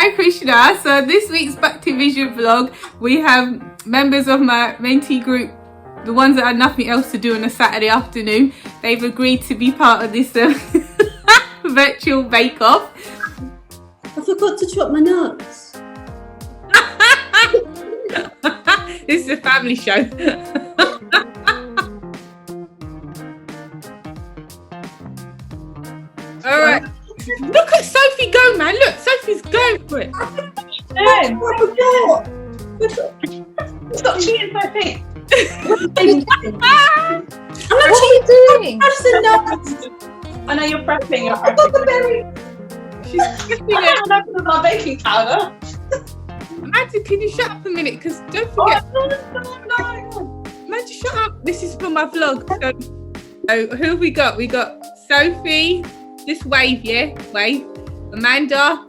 Hare Krishna. So this week's Bhakti Vision vlog, we have members of my mentee group, the ones that had nothing else to do on a Saturday afternoon. They've agreed to be part of this virtual bake-off. I forgot to chop my nuts. This is a family show. All right. Look at Sophie go, man. Look, Sophie's going for it. Stop cheating, Sophie. What are you doing? I know you're prepping. I've got the berry. She's flipping I it. don't have my baking powder. Amanda, can you shut up a minute? Because don't forget. No. Amanda, shut up. This is for my vlog. So who have we got? We got Sophie. Just wave, yeah? Wave. Amanda. I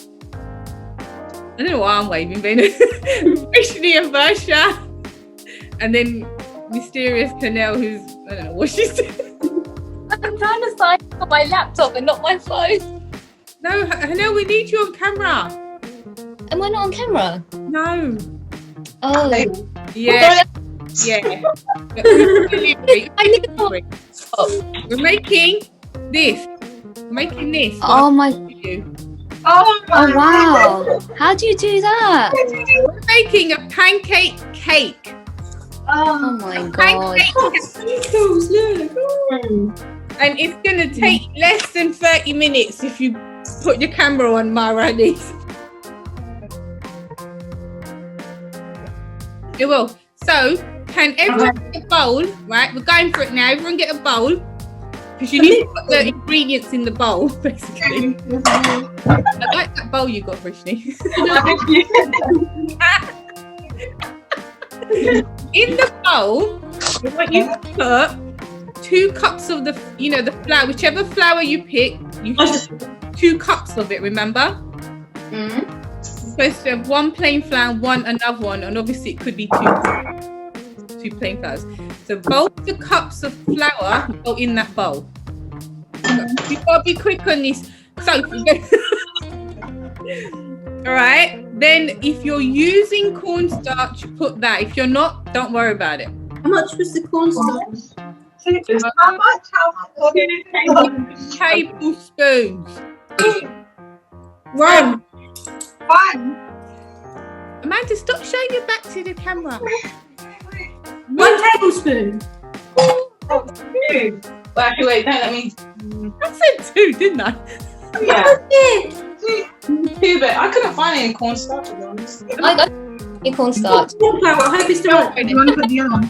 don't know why I'm waving, Ben. Vishni and Varsha. And then Mysterious Canel, who's, I don't know what she's doing. I'm trying to sign on my laptop and not my phone. No, Canel, we need you on camera. Am I not on camera? No. Oh. Yeah. Yeah. I need to. We're making this. We're making this. Oh my. Oh wow. How do you do that? We're making a pancake cake. Oh my god. And it's going to take less than 30 minutes if you put your camera on Marani's. It will. So, can everyone get a bowl? Right, we're going for it now. Everyone get a bowl. Because you need to put the ingredients in the bowl, basically. I like that bowl you got, Vrishni. In the bowl, what you put 2 cups of the flour, whichever flour you pick, you use 2 cups of it, remember? You're supposed to have 1 plain flour and 1 another one, and obviously it could be 2 plain flours. So both the cups of flour go in that bowl. You've got to be quick on this. Sophie. Alright, then if you're using cornstarch, put that. If you're not, don't worry about it. How much was the cornstarch? How much? 2 tablespoons. 1. Amanda, stop showing your back to the camera. 1 tablespoon. Well, actually, wait, no, that means. I said 2, didn't I? Yeah. 2, but I couldn't find any cornstarch, to be honest. I got your cornstarch. I hope it's the right one.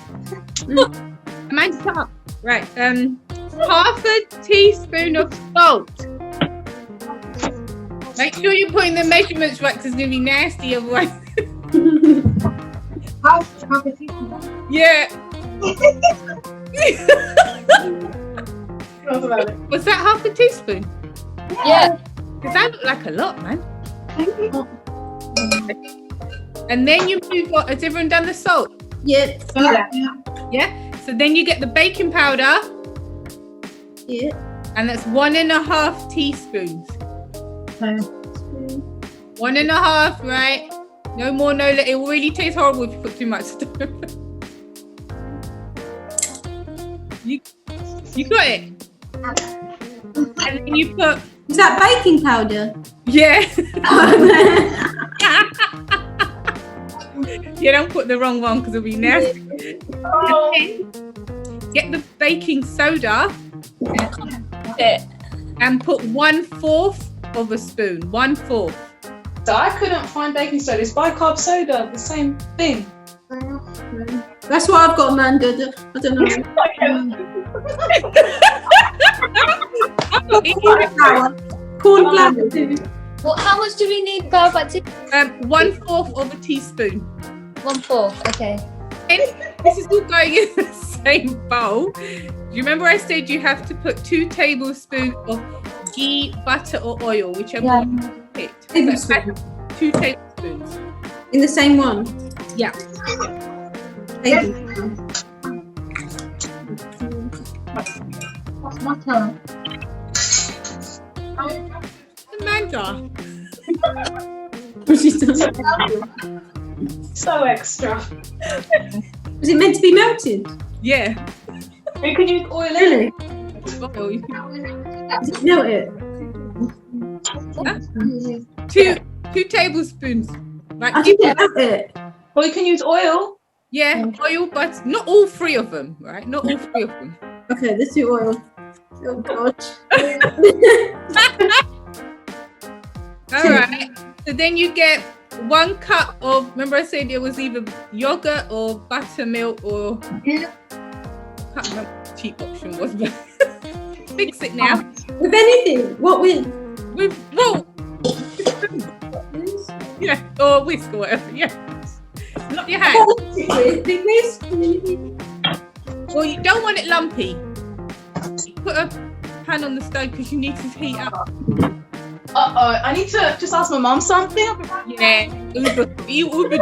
Amanda, shut up. Right, half a teaspoon of salt. Make sure you're putting the measurements right, because it's going to be nasty otherwise. Half a teaspoon. Yeah. Was that half a teaspoon? Yeah. Because that looked like a lot, man. And then you move on. Has everyone done the salt? Yeah. Yeah. So then you get the baking powder. Yeah. And that's 1.5 teaspoons. 1.5, right? No more, no less. It will really taste horrible if you put too much stuff. You got it. And then you put. Is that baking powder? Yeah. You don't put the wrong one because it'll be nasty. Oh. Get the baking soda It. and put 1/4 of a spoon. 1/4. So I couldn't find baking soda. It's bicarb soda, the same thing. That's what I've got, Amanda. I don't know. Corn flour. Well, how much do we need per bhakti? 1/4 of a teaspoon. 1/4. Okay. And this is all going in the same bowl. Do you remember I said you have to put 2 tablespoons of ghee, butter, or oil, whichever one you picked. Tablespoon. 2 tablespoons. In the same one? Yeah. Tablespoon. What's my turn? Amanda. She's done. So extra. Was it meant to be melted? Yeah. You can use oil in it. Really? Oh, you can- Does it melt it? two tablespoons. Like, I didn't melt it. Or you can use oil. yeah, oil, but not all three of them, right? Not all three of them. Okay, let's do oil. Oh gosh. All right. So then you get 1 cup of, remember I said it was either yogurt or buttermilk or, I can't remember what the cheap option was, but fix it now. With anything? What with? Well, yeah, or whisk or whatever, yeah. Not your hand. Big whisk? Well, you don't want it lumpy. Put a pan on the stove because you need to heat up. I need to just ask my mum something. Yeah, Uber delivery.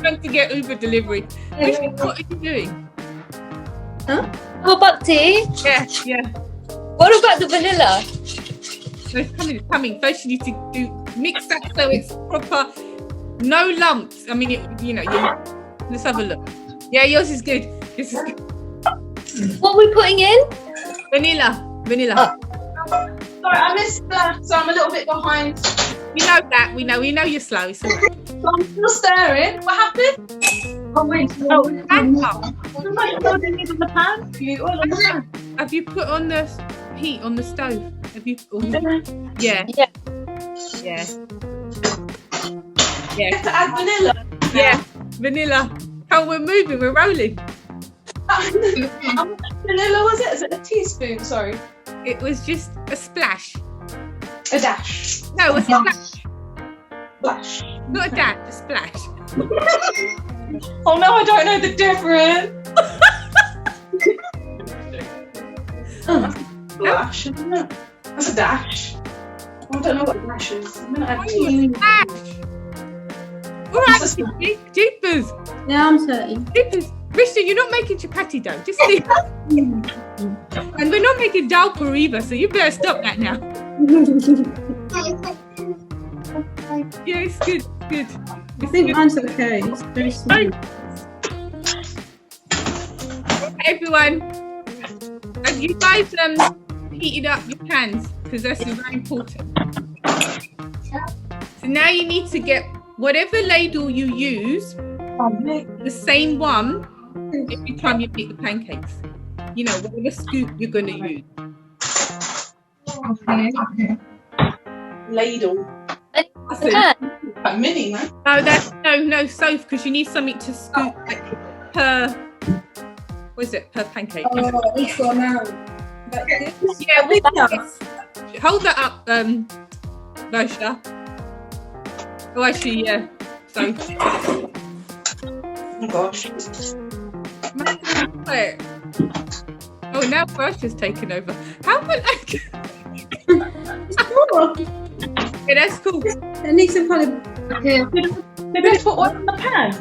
Don't forget Uber delivery. What are you doing? Oh, Bhakti, Yeah. what about the vanilla? So it's coming. First you need to mix that so it's proper, no lumps. I mean, let's have a look. Yeah, yours is good. This is good. What are we putting in? Vanilla. Sorry, I missed that, so I'm a little bit behind. We know that. We know you're slow. It's all right. So I'm still staring. What happened? Pan up. What am I putting in the pan? You oil on the pan. Have you put on the heat on the stove? Have you? Yeah. Yeah. Yeah. You have to add vanilla. Yeah. Vanilla. Oh, we're moving. We're rolling. Vanilla, was it? Is it a teaspoon? Sorry. It was just a splash. A dash. No, a splash. Splash. Not a dash. A splash. Oh no, I don't know the difference. Splash. Isn't it? That's a dash. I don't know what a dash is. I'm gonna add tea. Splash. All right, jeepers. Yeah, I'm certain. Jeepers. Krishna, you're not making chapati dough. Just leave. And we're not making dal puri either, so you better stop that now. Yeah, it's good. Good. I think mine's okay. It's very smooth. Everyone, have you guys heated up your pans? Because that's very important. So now you need to get whatever ladle you use, the same one every time you make the pancakes. Whatever scoop you're going to use. Okay. Ladle. Quite mini, man. No, so because you need something to scoop like per pancake. Equal amount. Yeah, hold that up, Vosha. Oh, actually, yeah. So. Oh gosh. Oh, now Vosha's taken over. How about that? Yeah, that's cool. It needs some kind of. Did I put oil in the pan?